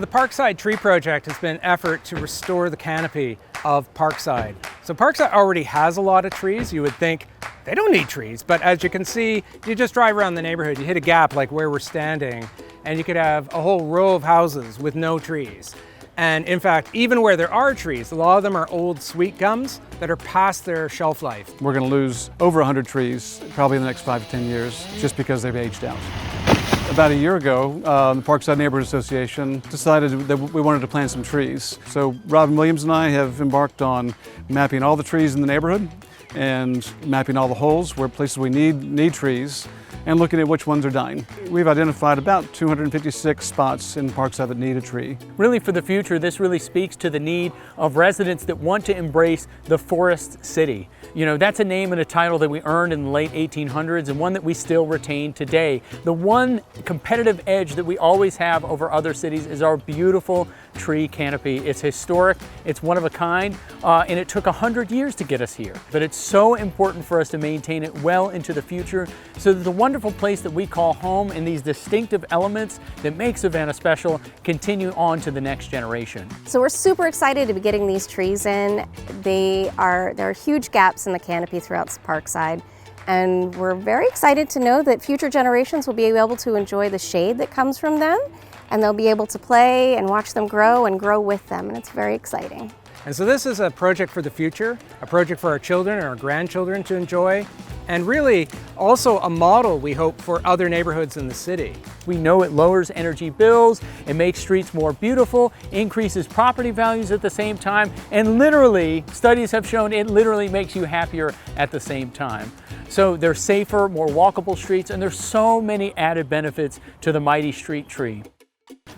The Parkside Tree Project has been an effort to restore the canopy of Parkside. So Parkside already has a lot of trees. You would think they don't need trees, but as you can see, you just drive around the neighborhood, you hit a gap like where we're standing, and you could have a whole row of houses with no trees. And in fact, even where there are trees, a lot of them are old sweet gums that are past their shelf life. We're going to lose over 100 trees probably in the next 5 to 10 years just because they've aged out. About a year ago, the Parkside Neighborhood Association decided that we wanted to plant some trees. So Robin Williams and I have embarked on mapping all the trees in the neighborhood and mapping all the holes where places we need trees and looking at which ones are dying. We've identified about 256 spots in Parkside that need a tree. Really, for the future, this really speaks to the need of residents that want to embrace the forest city. You know, that's a name and a title that we earned in the late 1800s and one that we still retain today. The one competitive edge that we always have over other cities is our beautiful tree canopy. It's historic, it's one of a kind, and it took 100 years to get us here. But it's so important for us to maintain it well into the future so that the wonderful place that we call home and these distinctive elements that make Savannah special continue on to the next generation. So we're super excited to be getting these trees in. There are huge gaps in the canopy throughout Parkside, and we're very excited to know that future generations will be able to enjoy the shade that comes from them, and they'll be able to play and watch them grow and grow with them, and it's very exciting. And so this is a project for the future, a project for our children and our grandchildren to enjoy, and really also a model, we hope, for other neighborhoods in the city. We know it lowers energy bills, it makes streets more beautiful, increases property values at the same time, and literally, studies have shown it literally makes you happier at the same time. So they're safer, more walkable streets, and there's so many added benefits to the mighty street tree.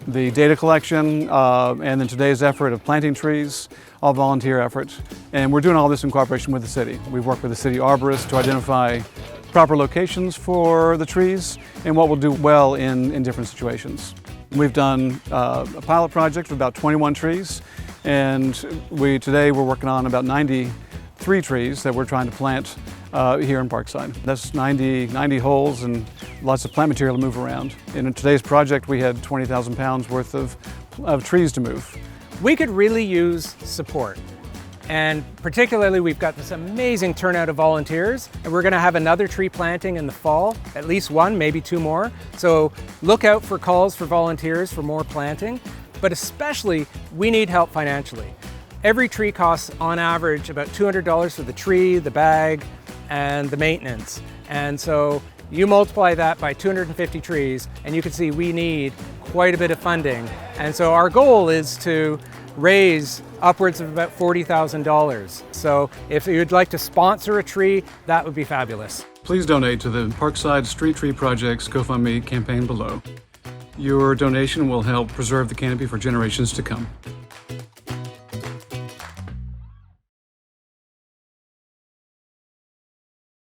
The data collection and then today's effort of planting trees, all volunteer efforts. And we're doing all this in cooperation with the city. We've worked with the city arborist to identify proper locations for the trees and what will do well in different situations. We've done a pilot project with about 21 trees, and today we're working on about 93 trees that we're trying to plant here in Parkside. That's 90 holes and lots of plant material to move around. And in today's project, we had 20,000 pounds worth of trees to move. We could really use support. And particularly, we've got this amazing turnout of volunteers, and we're gonna have another tree planting in the fall, at least one, maybe 2 more. So look out for calls for volunteers for more planting, but especially we need help financially. Every tree costs on average about $200 for the tree, the bag, and the maintenance. And so you multiply that by 250 trees and you can see we need quite a bit of funding. And so our goal is to raise upwards of about $40,000. So if you'd like to sponsor a tree, that would be fabulous. Please donate to the Parkside Street Tree Project's GoFundMe campaign below. Your donation will help preserve the canopy for generations to come.